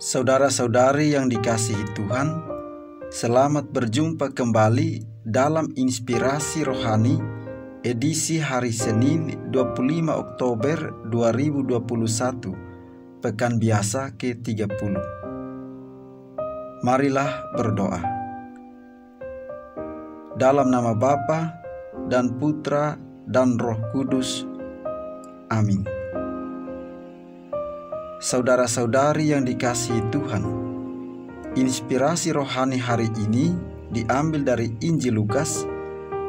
Saudara-saudari yang dikasihi Tuhan, selamat berjumpa kembali dalam Inspirasi Rohani edisi hari Senin 25 Oktober 2021, Pekan Biasa ke-30. Marilah berdoa. Dalam nama Bapa dan Putra dan Roh Kudus. Amin. Saudara-saudari yang dikasihi Tuhan, inspirasi rohani hari ini diambil dari Injil Lukas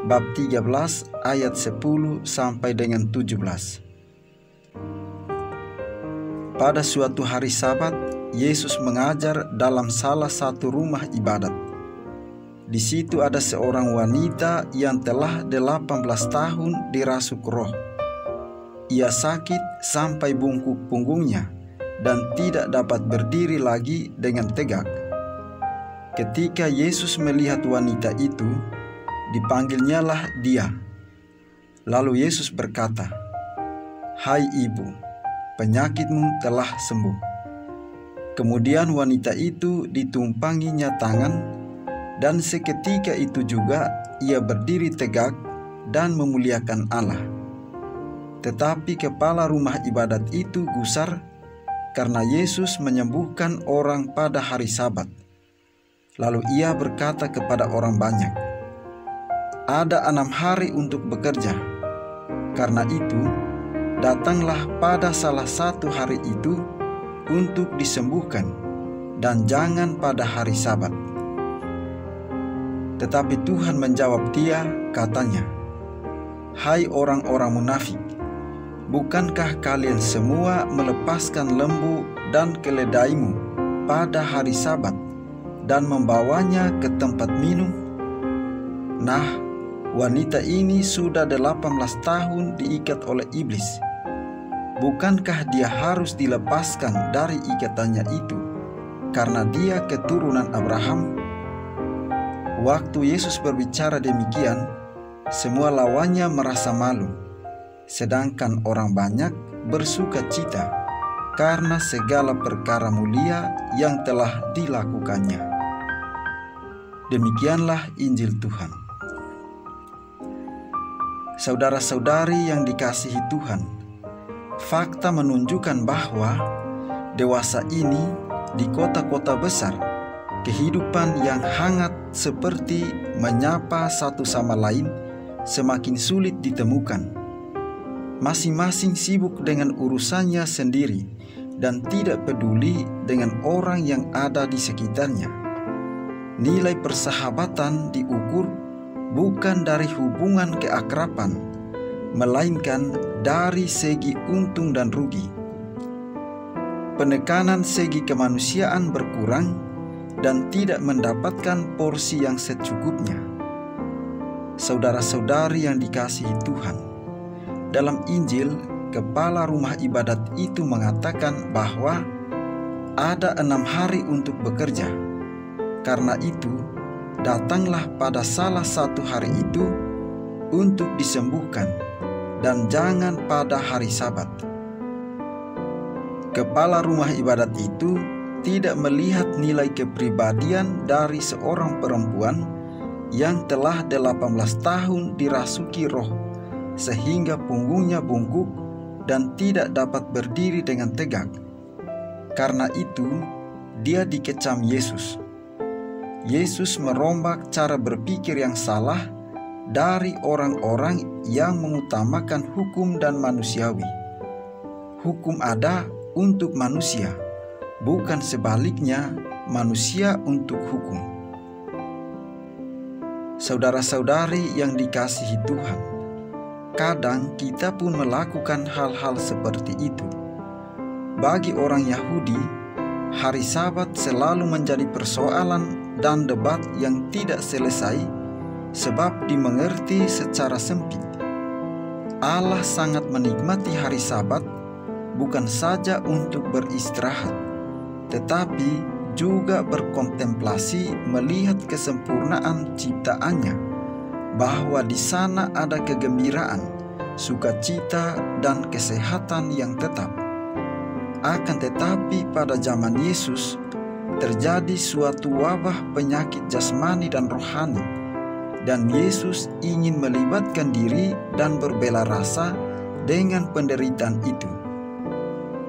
bab 13 ayat 10 sampai dengan 17. Pada suatu hari Sabat, Yesus mengajar dalam salah satu rumah ibadat. Di situ ada seorang wanita yang telah 18 tahun dirasuk roh. Ia sakit sampai bungkuk punggungnya dan tidak dapat berdiri lagi dengan tegak. Ketika Yesus melihat wanita itu, dipanggilnyalah dia. Lalu Yesus berkata, "Hai ibu, penyakitmu telah sembuh." Kemudian wanita itu ditumpanginya tangan, dan seketika itu juga ia berdiri tegak dan memuliakan Allah. Tetapi kepala rumah ibadat itu gusar karena Yesus menyembuhkan orang pada hari Sabat. Lalu ia berkata kepada orang banyak, "Ada 6 hari untuk bekerja. Karena itu, datanglah pada salah satu hari itu untuk disembuhkan, dan jangan pada hari Sabat." Tetapi Tuhan menjawab dia, katanya, "Hai orang-orang munafik, bukankah kalian semua melepaskan lembu dan keledaimu pada hari Sabat dan membawanya ke tempat minum? Nah, wanita ini sudah 18 tahun diikat oleh iblis. Bukankah dia harus dilepaskan dari ikatannya itu karena dia keturunan Abraham?" Waktu Yesus berbicara demikian, semua lawannya merasa malu, sedangkan orang banyak bersuka cita karena segala perkara mulia yang telah dilakukannya. Demikianlah Injil Tuhan. Saudara-saudari yang dikasihi Tuhan, fakta menunjukkan bahwa dewasa ini di kota-kota besar, kehidupan yang hangat seperti menyapa satu sama lain semakin sulit ditemukan. Masing-masing sibuk dengan urusannya sendiri dan tidak peduli dengan orang yang ada di sekitarnya. Nilai persahabatan diukur bukan dari hubungan keakraban, melainkan dari segi untung dan rugi. Penekanan segi kemanusiaan berkurang dan tidak mendapatkan porsi yang secukupnya. Saudara-saudari yang dikasihi Tuhan, dalam Injil, kepala rumah ibadat itu mengatakan bahwa ada 6 hari untuk bekerja. Karena itu, datanglah pada salah satu hari itu untuk disembuhkan, dan jangan pada hari Sabat. Kepala rumah ibadat itu tidak melihat nilai kepribadian dari seorang perempuan yang telah 18 tahun dirasuki roh, sehingga punggungnya bungkuk dan tidak dapat berdiri dengan tegak. Karena itu, dia dikecam Yesus. Yesus merombak cara berpikir yang salah dari orang-orang yang mengutamakan hukum dan manusiawi. Hukum ada untuk manusia, bukan sebaliknya manusia untuk hukum. Saudara-saudari yang dikasihi Tuhan, kadang kita pun melakukan hal-hal seperti itu. Bagi orang Yahudi, hari Sabat selalu menjadi persoalan dan debat yang tidak selesai sebab dimengerti secara sempit. Allah sangat menikmati hari Sabat bukan saja untuk beristirahat, tetapi juga berkontemplasi melihat kesempurnaan ciptaannya, bahwa di sana ada kegembiraan, sukacita, dan kesehatan yang tetap. Akan tetapi pada zaman Yesus, terjadi suatu wabah penyakit jasmani dan rohani, dan Yesus ingin melibatkan diri dan berbela rasa dengan penderitaan itu.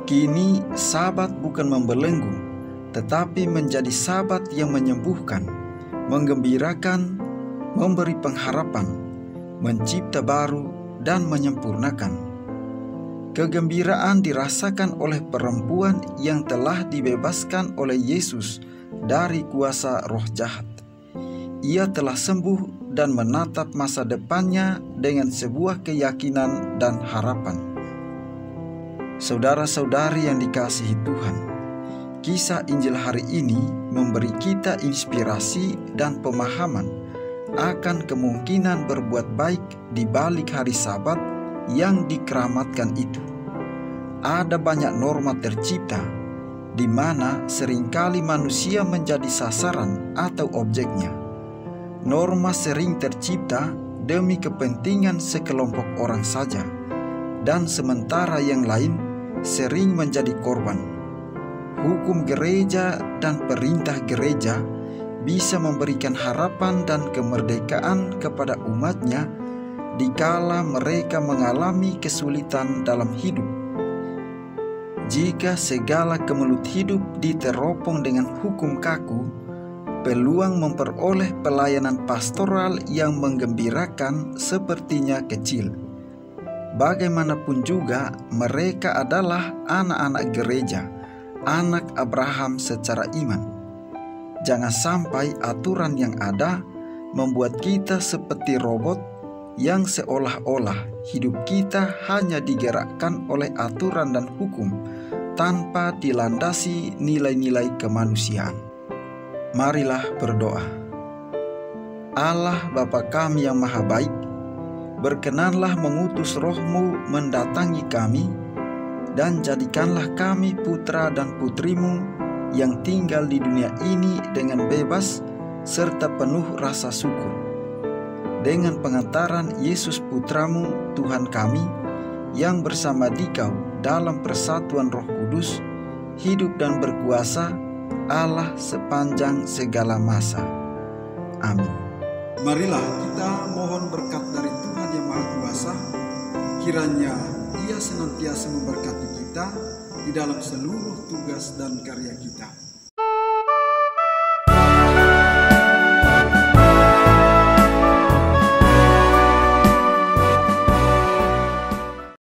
Kini Sabat bukan membelenggu, tetapi menjadi Sabat yang menyembuhkan, menggembirakan, memberi pengharapan, mencipta baru, dan menyempurnakan. Kegembiraan dirasakan oleh perempuan yang telah dibebaskan oleh Yesus dari kuasa roh jahat. Ia telah sembuh dan menatap masa depannya dengan sebuah keyakinan dan harapan. Saudara-saudari yang dikasihi Tuhan, kisah Injil hari ini memberi kita inspirasi dan pemahaman akan kemungkinan berbuat baik di balik hari Sabat yang dikeramatkan itu. Ada banyak norma tercipta di mana seringkali manusia menjadi sasaran atau objeknya. Norma sering tercipta demi kepentingan sekelompok orang saja, dan sementara yang lain sering menjadi korban. Hukum gereja dan perintah gereja bisa memberikan harapan dan kemerdekaan kepada umatnya dikala mereka mengalami kesulitan dalam hidup. Jika segala kemelut hidup diteropong dengan hukum kaku, peluang memperoleh pelayanan pastoral yang menggembirakan sepertinya kecil. Bagaimanapun juga, mereka adalah anak-anak gereja, anak Abraham secara iman. Jangan sampai aturan yang ada membuat kita seperti robot yang seolah-olah hidup kita hanya digerakkan oleh aturan dan hukum tanpa dilandasi nilai-nilai kemanusiaan. Marilah berdoa. Allah Bapa kami yang maha baik, berkenanlah mengutus Roh-Mu mendatangi kami, dan jadikanlah kami putra dan putri-Mu yang tinggal di dunia ini dengan bebas serta penuh rasa syukur. Dengan pengantaran Yesus Putra-Mu, Tuhan kami, yang bersama Dikau dalam persatuan Roh Kudus, hidup dan berkuasa Allah sepanjang segala masa. Amin. Marilah kita mohon berkat dari Tuhan Yang Maha Kuasa, kiranya Ia senantiasa memberkati kita di dalam seluruh tugas dan karya kita.